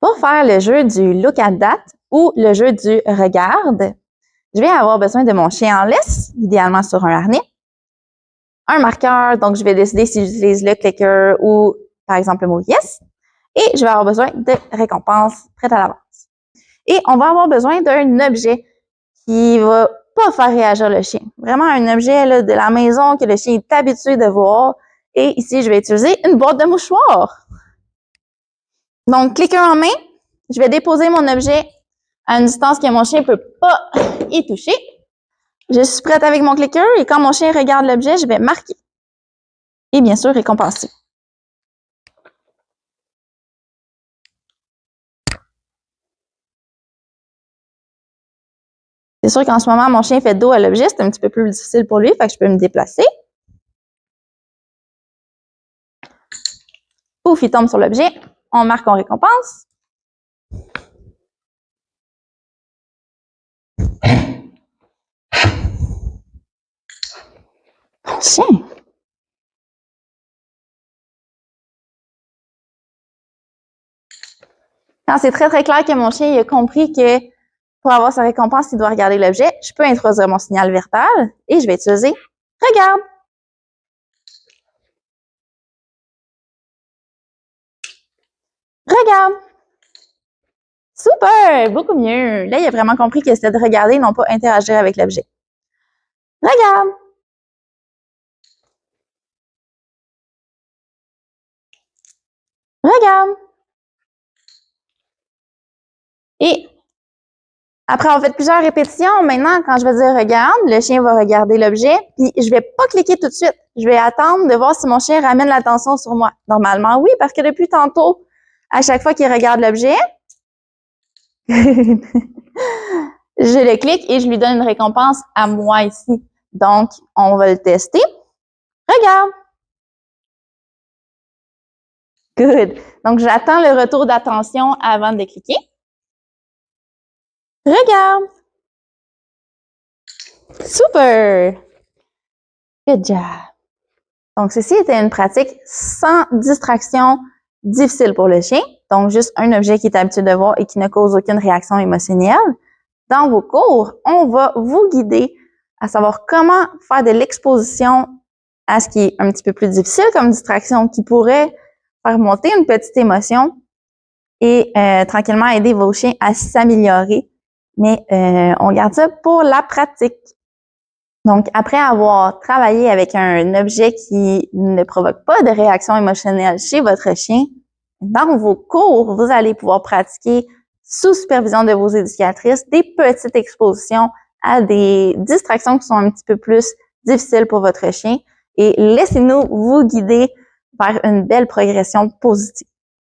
Pour faire le jeu du look at that ou le jeu du regarde, je vais avoir besoin de mon chien en laisse, idéalement sur un harnais, un marqueur, donc je vais décider si j'utilise le clicker ou par exemple le mot yes, et je vais avoir besoin de récompenses prêtes à l'avance. Et on va avoir besoin d'un objet qui va pas faire réagir le chien. Vraiment un objet là, de la maison que le chien est habitué de voir. Et ici, je vais utiliser une boîte de mouchoirs. Donc, cliquer en main, je vais déposer mon objet à une distance que mon chien ne peut pas y toucher. Je suis prête avec mon clicker et quand mon chien regarde l'objet, je vais marquer. Et bien sûr, récompenser. C'est sûr qu'en ce moment, mon chien fait dos à l'objet, c'est un petit peu plus difficile pour lui, fait que je peux me déplacer. Pouf, il tombe sur l'objet. On marque, on récompense. Mon chien. Quand c'est très clair que mon chien a compris que pour avoir sa récompense, il doit regarder l'objet, je peux introduire mon signal verbal et je vais utiliser « Regarde ». Regarde. Super, beaucoup mieux. Là, il a vraiment compris que c'était de regarder, non pas interagir avec l'objet. Regarde. Regarde. Et après avoir fait plusieurs répétitions, maintenant, quand je vais dire regarde, le chien va regarder l'objet, puis je vais pas cliquer tout de suite. Je vais attendre de voir si mon chien ramène l'attention sur moi. Normalement, oui, parce que depuis tantôt, à chaque fois qu'il regarde l'objet, je le clique et je lui donne une récompense à moi ici. Donc, on va le tester. Regarde. Good. Donc, j'attends le retour d'attention avant de cliquer. Regarde. Super. Good job. Donc, ceci était une pratique sans distraction difficile pour le chien. Donc, juste un objet qui est habitué de voir et qui ne cause aucune réaction émotionnelle. Dans vos cours, on va vous guider à savoir comment faire de l'exposition à ce qui est un petit peu plus difficile comme distraction, qui pourrait faire monter une petite émotion et tranquillement aider vos chiens à s'améliorer. Mais on garde ça pour la pratique. Donc, après avoir travaillé avec un objet qui ne provoque pas de réaction émotionnelle chez votre chien, dans vos cours, vous allez pouvoir pratiquer sous supervision de vos éducatrices des petites expositions à des distractions qui sont un petit peu plus difficiles pour votre chien et laissez-nous vous guider vers une belle progression positive.